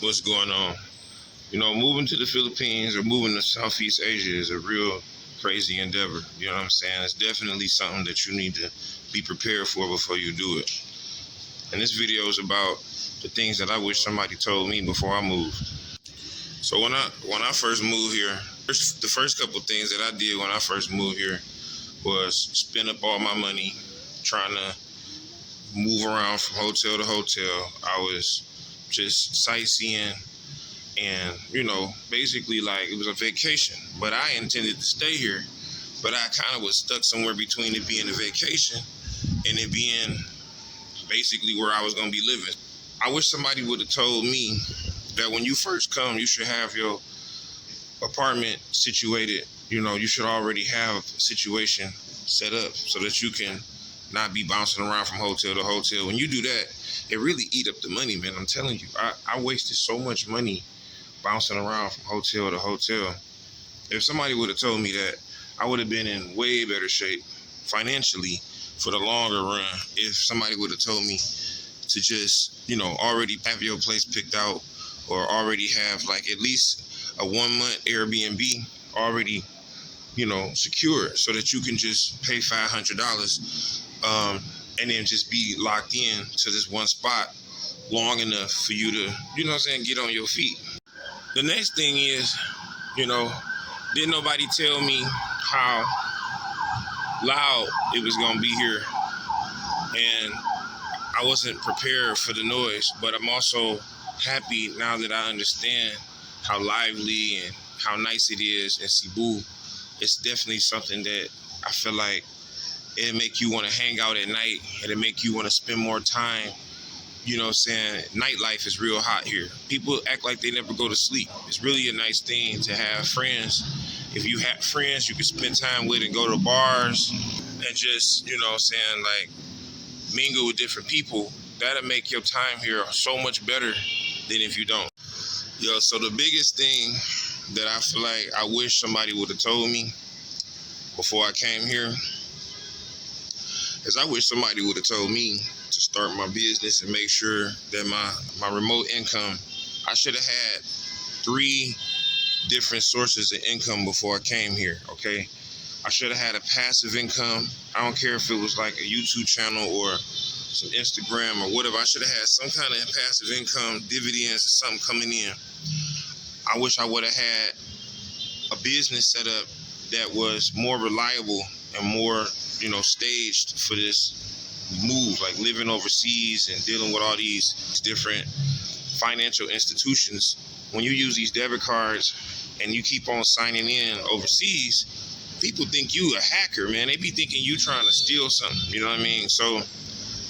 What's going on? You know, moving to the Philippines or moving to Southeast Asia is a real crazy endeavor. You know what I'm saying? It's definitely something that you need to be prepared for before you do it. And this video is about the things that I wish somebody told me before I moved. So when I first moved here, the first couple of things that I did when I first moved here was spend up all my money trying to move around from hotel to hotel. I was just sightseeing and, basically like it was a vacation. But I intended to stay here, but I kind of was stuck somewhere between it being a vacation and it being basically where I was going to be living. I wish somebody would have told me that when you first come, you should have your apartment situated. You should already have a situation set up so that you can not be bouncing around from hotel to hotel. When you do that, it really eat up the money, man. I'm telling you, I wasted so much money bouncing around from hotel to hotel. If somebody would have told me that, I would have been in way better shape financially for the longer run. If somebody would have told me to just, already have your place picked out or already have like at least a 1 month Airbnb already, secured so that you can just pay $500 and then just be locked in to this one spot long enough for you to, get on your feet. The next thing is, didn't nobody tell me how loud it was gonna be here, and I wasn't prepared for the noise. But I'm also happy now that I understand how lively and how nice it is in Cebu. It's definitely something that I feel like it'll make you want to hang out at night. It'll make you want to spend more time. Nightlife is real hot here. People act like they never go to sleep. It's really a nice thing to have friends. If you have friends you can spend time with and go to bars and just, like mingle with different people, that'll make your time here so much better than if you don't. So the biggest thing that I feel like I wish somebody would have told me before I came here is I wish somebody would have told me to start my business and make sure that my remote income, I should have had 3 different sources of income before I came here, okay? I should have had a passive income. I don't care if it was like a YouTube channel or some Instagram or whatever. I should have had some kind of passive income, dividends or something coming in. I wish I would have had a business set up that was more reliable and more, staged for this move, like living overseas and dealing with all these different financial institutions. When you use these debit cards and you keep on signing in overseas, people think you a hacker, man. They be thinking you trying to steal something, you know what I mean? So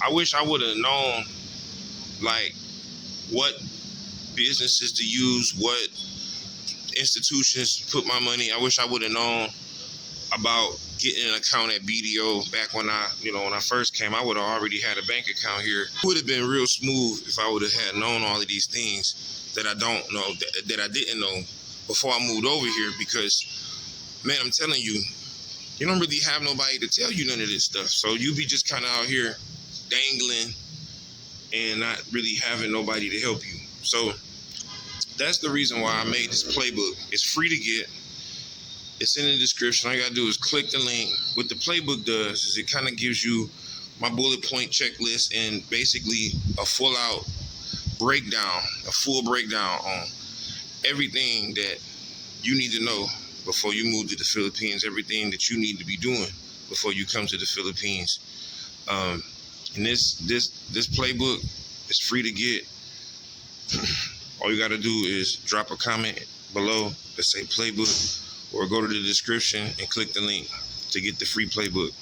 I wish I would have known like what businesses to use, what institutions to put my money. I wish I would have known about getting an account at BDO back when I first came. I would have already had a bank account here. It would have been real smooth if I would have had known all of these things that I don't know, that I didn't know before I moved over here. Because, man, I'm telling you, you don't really have nobody to tell you none of this stuff. So you be just kind of out here dangling and not really having nobody to help you. So that's the reason why I made this playbook. It's free to get. It's in the description. All you gotta do is click the link. What the playbook does is it kind of gives you my bullet point checklist and basically a full breakdown on everything that you need to know before you move to the Philippines, everything that you need to be doing before you come to the Philippines. And this playbook is free to get. All you gotta do is drop a comment below that say playbook, or go to the description and click the link to get the free playbook.